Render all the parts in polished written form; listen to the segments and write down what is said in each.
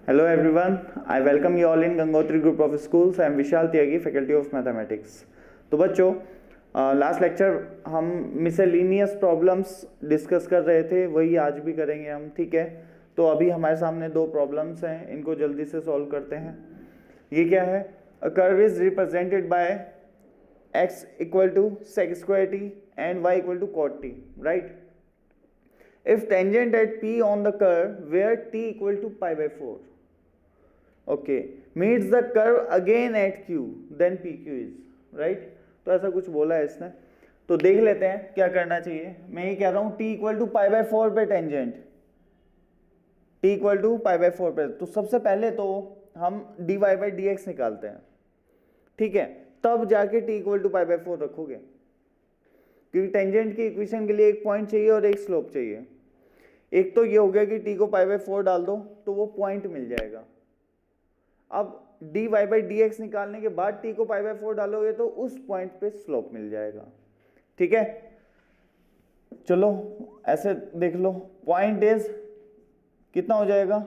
Hello everyone, I welcome you all in Gangotri Group of Schools. I am Vishal Tyagi, Faculty of Mathematics. तो बच्चों last lecture हम miscellaneous problems discuss कर रहे थे, वही आज भी करेंगे हम, ठीक है। तो अभी हमारे सामने दो प्रॉब्लम्स हैं, इनको जल्दी से सॉल्व करते हैं। ये क्या है? A curve is represented by x equal to sec square t and y equal to cot t, right? If tangent at p on the curve where t equal to pi by 4, okay, meets the curve again at q, then pq is, right? तो ऐसा कुछ बोला है इसने, तो देख लेते हैं क्या करना चाहिए। मैं ये कह रहा हूँ t equal to pi by 4 पे tangent, t equal to pi by 4 पे, तो सबसे पहले तो हम dy बाई dx निकालते हैं, ठीक है, तब जाके t equal to pi by 4 रखोगे, क्योंकि टेंजेंट की इक्वेशन के लिए एक पॉइंट चाहिए और एक स्लोप चाहिए। एक तो ये हो गया कि t को पाई बाय 4 डाल दो तो वो पॉइंट मिल जाएगा। अब dy बाई dx निकालने के बाद t को पाई बाय 4 डालोगे तो उस पॉइंट पे स्लोप मिल जाएगा, ठीक है। चलो ऐसे देख लो, पॉइंट इज कितना हो जाएगा,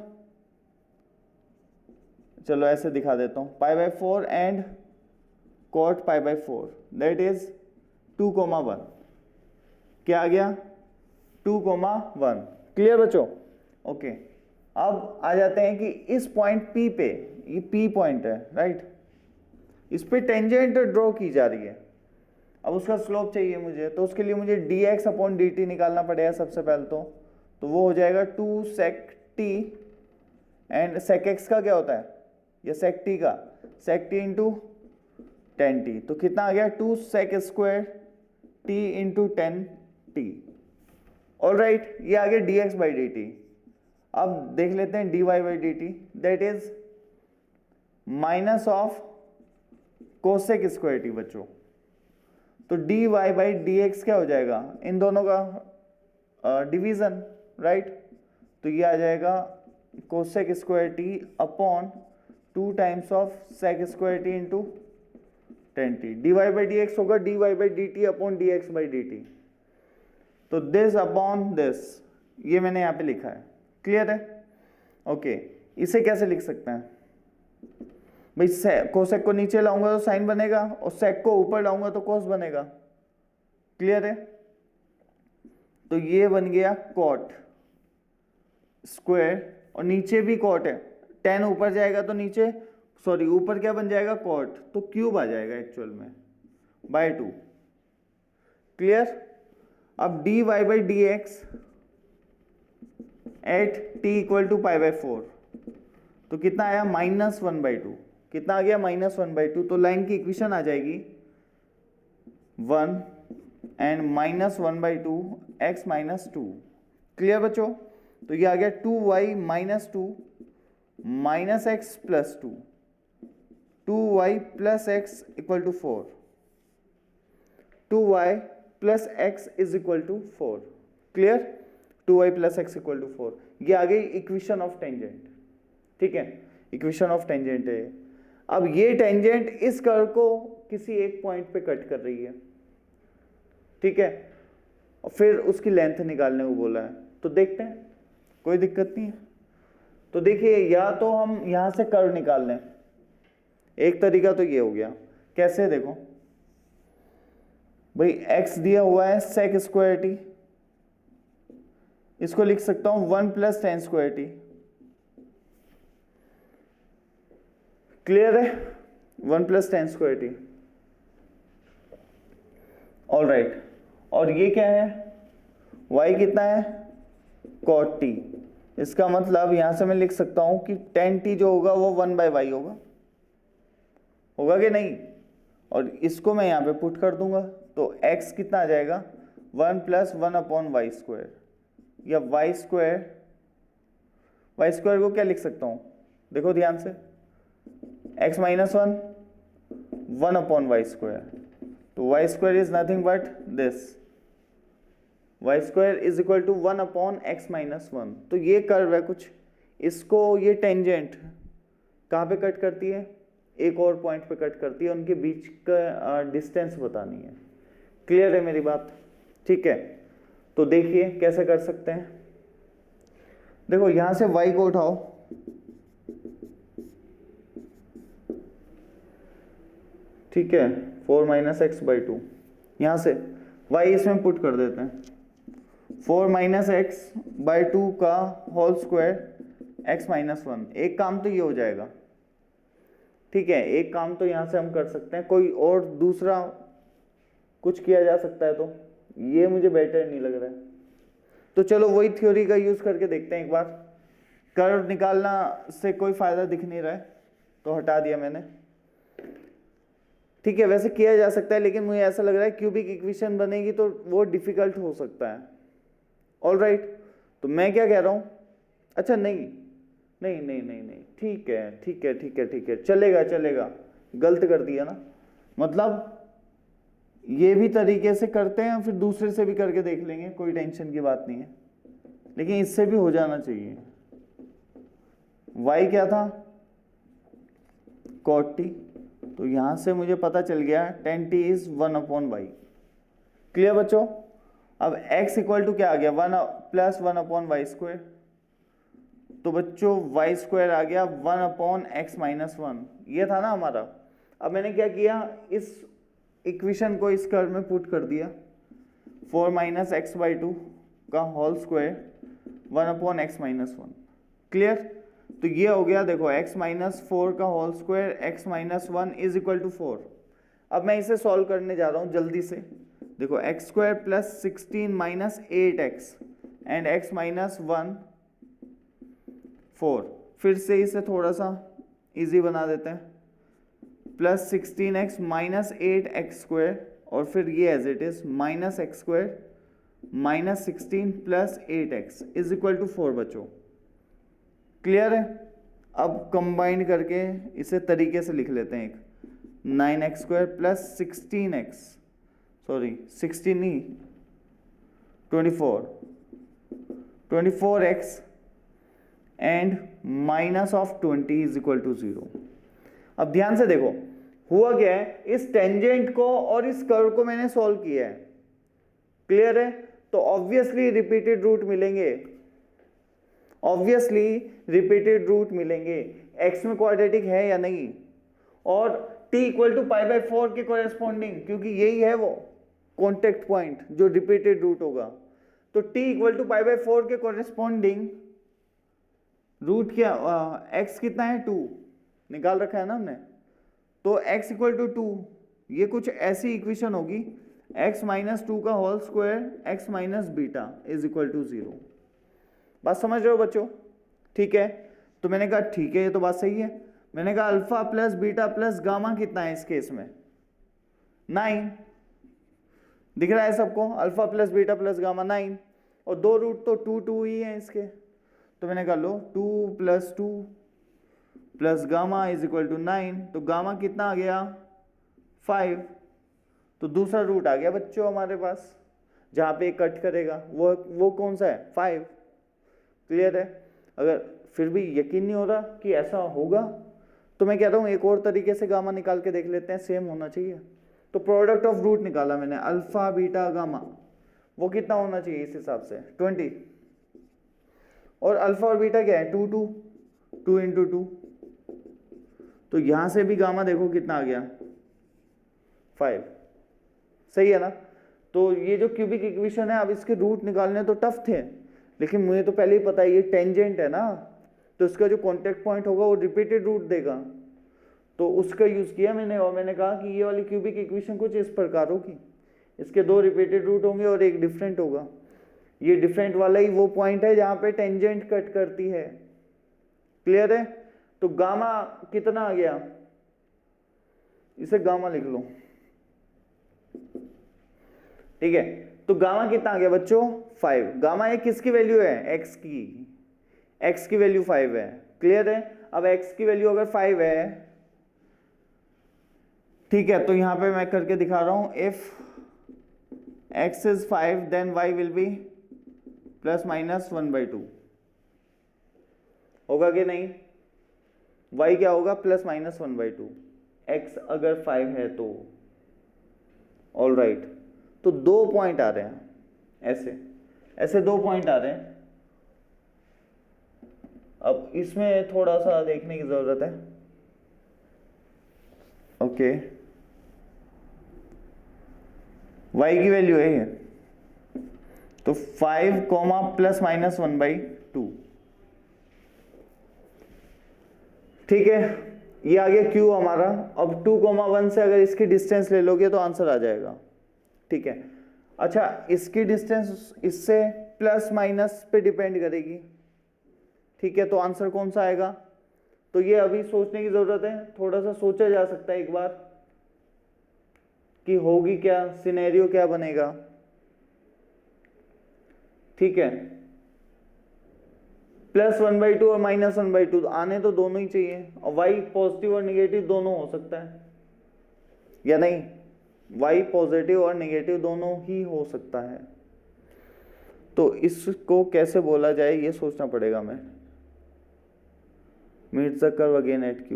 चलो ऐसे दिखा देता हूं, pi by 4 and cot pi by 4, that is 2,1। क्या आ गया? 2,1। क्लियर बच्चों? ओके, अब आ जाते हैं कि इस पॉइंट P पे, ये P पॉइंट है, राइट, इस पे टेंजेंट ड्रॉ की जा रही है। अब उसका स्लोप चाहिए मुझे, तो उसके लिए मुझे dx अपॉन dt निकालना पड़ेगा सबसे पहले तो वो हो जाएगा 2 sec t, and sec x का क्या होता है, या sec t का, sec t इंटू 10t, तो कितना आ गया? 2 sec square t into 10t। All right, ये आ गया dx बाई dt। अब देख लेते हैं dy by dt, that is minus of cosec square T बच्चों। तो dy बाई dx क्या हो जाएगा, इन दोनों का डिवीजन, राइट, तो ये आ जाएगा cosec square T upon 2 times of sec square T into 10t। dy by dx होगा dy by dt upon dx by dt, तो दिस अपॉन दिस, ये मैंने यहाँ पे लिखा है। क्लियर है? ओके, इसे कैसे लिख सकते हैं भाई? कोसेक को नीचे लाऊंगा तो साइन बनेगा, और सेक को ऊपर लाऊंगा तो कोस बनेगा। क्लियर है? तो ये बन गया कॉट स्क्वायर, और नीचे भी कॉट है, 10 ऊपर जाएगा तो नीचे, सॉरी ऊपर क्या बन जाएगा? कॉट, तो क्यूब आ जाएगा एक्चुअल में बाय 2। क्लियर? अब dy by dx at t equal to pi by 4, तो कितना आया? -1/2। कितना आ गया? -1/2। तो लाइन की इक्वेशन आ जाएगी 1 एंड -1/2 x माइनस 2। क्लियर बच्चों? तो ये आ गया 2y minus 2 minus X plus 2, 2y plus X equal to 4, 2y plus X is equal to 4। Clear? 2y plus X equal to 4, ये आ गई इक्वेशन ऑफ टेंजेंट, ठीक है, इक्वेशन ऑफ टेंजेंट है। अब ये टेंजेंट इस कर्व को किसी एक पॉइंट पे कट कर रही है, ठीक है, और फिर उसकी लेंथ निकालने को बोला है, तो देखते हैं, कोई दिक्कत नहीं है। तो देखिए, या तो हम यहां से कर्व निकाल लें, एक तरीका तो ये हो गया। कैसे? देखो भाई, x दिया हुआ है sec स्क्वायर टी, इसको लिख सकता हूं 1 plus ten square T. Clear है? 1 plus ten square T. All right, और ये क्या है? y कितना है? cot t। इसका मतलब यहां से मैं लिख सकता हूं कि 10t जो होगा वो 1/y होगा कि नहीं? और इसको मैं यहां पे पुट कर दूंगा, तो x कितना आ जाएगा? 1 प्लस 1 अपॉन वाई स्क्वायर, या वाई स्क्वायर को क्या लिख सकता हूं? देखो ध्यान से, x minus 1 upon Y square, तो Y square is nothing but this, Y square is equal to 1 upon X minus 1। तो ये कर्व है कुछ, इसको ये टेंजेंट कहाँ पे कट करती है? एक और पॉइंट पे कट करती है, उनके बीच का डिस्टेंस बतानी है। क्लियर है मेरी बात? ठीक है, तो देखिए कैसे कर सकते हैं। देखो यहां से y को उठाओ, ठीक है, 4 माइनस एक्स बाई टू, यहाँ से y इसमें पुट कर देते हैं, 4 माइनस एक्स बाई टू का whole square X minus one. एक काम तो ये हो जाएगा, ठीक है, एक काम तो यहाँ से हम कर सकते हैं, कोई और दूसरा कुछ किया जा सकता है, तो ये मुझे बेटर नहीं लग रहा है, तो चलो वही थ्योरी का यूज करके देखते हैं एक बार। कर्व निकालना से कोई फायदा दिख नहीं रहा है तो हटा दिया मैंने, ठीक है, वैसे किया जा सकता है, लेकिन मुझे ऐसा लग रहा है क्यूबिक इक्वेशन बनेगी तो वो डिफिकल्ट हो सकता है। ऑल राइट, तो मैं क्या कह रहा हूं, अच्छा नहीं नहीं नहीं नहीं नहीं, ठीक है ठीक है ठीक है ठीक है, चलेगा चलेगा, गलत कर दिया ना, मतलब ये भी तरीके से करते हैं, फिर दूसरे से भी करके देख लेंगे, कोई टेंशन की बात नहीं है, लेकिन इससे भी हो जाना चाहिए। y क्या था, cot t, तो यहां से मुझे पता चल गया tan t is 1/y। Clear बच्चों, अब x इक्वल टू क्या आ गया, 1 प्लस 1/y स्क्वायर, तो बच्चों y स्क्वायर आ गया 1/x माइनस वन, ये था ना हमारा। अब मैंने क्या किया, इस इक्वेशन को इस कर्व में पुट कर दिया, 4 माइनस एक्स बाई टू का whole square 1/x minus one. Clear, तो ये हो गया, देखो x माइनस फोर का whole square x minus one is equal to 4। अब मैं इसे सॉल्व करने जा रहा हूँ जल्दी से, देखो x square plus 16 minus 8x and x minus one 4, फिर से इसे थोड़ा सा इजी बना देते हैं, plus 16x minus 8x square, और फिर ये as it is minus X square minus 16 plus 8x is equal to 4 बच्चों। क्लियर है, अब कंबाइन करके इसे तरीके से लिख लेते हैं, एक 9x square plus 16x, sorry 16 नहीं 24x and minus of 20 is equal to 0। अब ध्यान से देखो हुआ क्या है, इस टेंजेंट को और इस कर्व को मैंने सॉल्व किया है। क्लियर है, तो ऑब्वियसली रिपीटेड रूट मिलेंगे, ऑब्वियसली रिपीटेड रूट मिलेंगे। एक्स में क्वाड्रेटिक है या नहीं, और t equal to pi by 4 के कोरेस्पॉन्डिंग, क्योंकि यही है वो कॉन्टेक्ट पॉइंट जो रिपीटेड रूट होगा, तो t equal to pi by 4 के कोरेस्पॉन्डिंग रूट क्या, x कितना है 2 निकाल रखा है ना हमने, तो x इक्वल टू 2, ये कुछ ऐसी इक्वेशन होगी, x माइनस 2 का whole square x minus beta is equal to 0। बात समझ रहे हो बच्चों, ठीक है, तो मैंने कहा ठीक है ये तो बात सही है, मैंने कहा alpha plus beta plus gamma कितना है इस केस में, 9 दिख रहा है सबको, alpha plus beta plus gamma 9, और दो रूट तो 2 2 ही है इसके, तो मैंने कहा लो 2 plus 2 plus gamma is equal to 9, तो गामा कितना आ गया 5, तो दूसरा रूट आ गया बच्चों हमारे पास, जहां पे कट करेगा वो कौन सा है 5। क्लियर है, अगर फिर भी यकीन नहीं हो रहा कि ऐसा होगा, तो मैं कह रहा हूं एक और तरीके से गामा निकाल के देख लेते हैं, सेम होना चाहिए। तो प्रोडक्ट ऑफ रूट निकाला मैंने, अल्फा बीटा गामा, वो कितना होना चाहिए इस हिसाब से 20, और अल्फा और बीटा क्या है 2 2 2 इंटू 2, तो यहां से भी गामा देखो कितना आ गया 5, सही है ना। तो ये जो क्यूबिक इक्वेशन है, अब इसके रूट निकालने तो टफ थे, लेकिन मुझे तो पहले ही पता है ये टेंजेंट है ना, तो इसका जो कॉन्टेक्ट पॉइंट होगा वो रिपीटेड रूट देगा, तो उसका यूज किया मैंने, और मैंने कहा कि ये वाली क्यूबिक इक्वेशन कुछ इस प्रकार होगी, इसके दो रिपीटेड रूट होंगे और एक डिफरेंट होगा, ये डिफरेंट वाला ही वो पॉइंट है जहां पे टेंजेंट कट करती है। क्लियर है, तो गामा कितना आ गया, इसे गामा लिख लो, ठीक है, तो गामा कितना आ गया बच्चों 5, गामा ये किसकी वैल्यू है x की वैल्यू 5 है। क्लियर है, अब x की वैल्यू अगर 5 है, ठीक है, तो यहां पे मैं करके दिखा रहा हूं, if x is 5 then y will be plus minus 1/2, होगा कि नहीं, y क्या होगा प्लस माइनस 1/2, x अगर 5 है तो। ऑल राइट, तो दो पॉइंट आ रहे हैं, ऐसे दो पॉइंट आ रहे हैं, अब इसमें थोड़ा सा देखने की जरूरत है। ओके, y की वैल्यू है ये, तो 5 कॉमा प्लस माइनस 1/2। ठीक है, ये आ गया q हमारा। अब 2,1 से अगर इसकी डिस्टेंस ले लोगे तो आंसर आ जाएगा। ठीक है, अच्छा इसकी डिस्टेंस इससे प्लस माइनस पे डिपेंड करेगी। ठीक है, तो आंसर कौन सा आएगा? तो ये अभी सोचने की जरूरत है, थोड़ा सा सोचा जा सकता है एक बार कि होगी क्या, सिनेरियो क्या बनेगा। ठीक है, +1/2 और -1/2 आने तो दोनों ही चाहिए, और y पॉजिटिव और निगेटिव दोनों हो सकता है या नहीं? y पॉजिटिव और निगेटिव दोनों ही हो सकता है। तो इसको कैसे बोला जाए ये सोचना पड़ेगा मैं। Meet the curve again at q,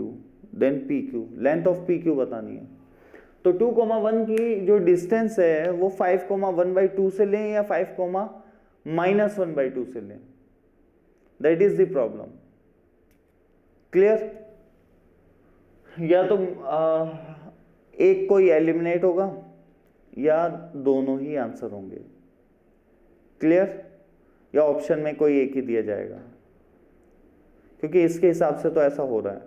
then pq, length of pq बतानी है। तो 2,1 की जो डिस्टेंस है वो 5,1/2 से लें या 5,-1/2 से लें, that is the problem. Clear? या तो एक कोई एलिमिनेट होगा या दोनों ही आंसर होंगे। क्लियर? या ऑप्शन में कोई एक ही दिया जाएगा, क्योंकि इसके हिसाब से तो ऐसा हो रहा है।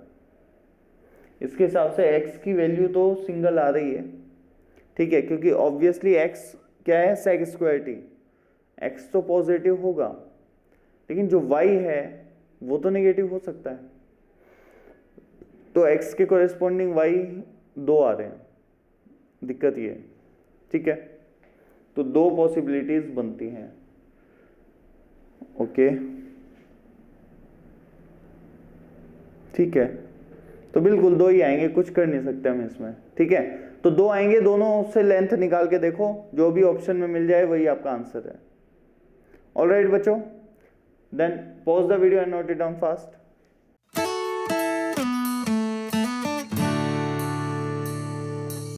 इसके हिसाब से x की वैल्यू तो सिंगल आ रही है। ठीक है, क्योंकि ऑब्वियसली x क्या है, sec स्क्वायर t, x तो पॉजिटिव होगा, लेकिन जो y है वो तो नेगेटिव हो सकता है। तो x के कोरेस्पॉन्डिंग y 2 आ रहे हैं, दिक्कत ये है। ठीक है, तो 2 पॉसिबिलिटीज बनती हैं। ओके, ठीक है, तो बिल्कुल 2 ही आएंगे, कुछ कर नहीं सकते हम इसमें। ठीक है, तो 2 आएंगे, दोनों से लेंथ निकाल के देखो, जो भी ऑप्शन में मिल जाए वही आपका आंसर है। ऑलराइट बच्चों, then pause the video and note it down fast.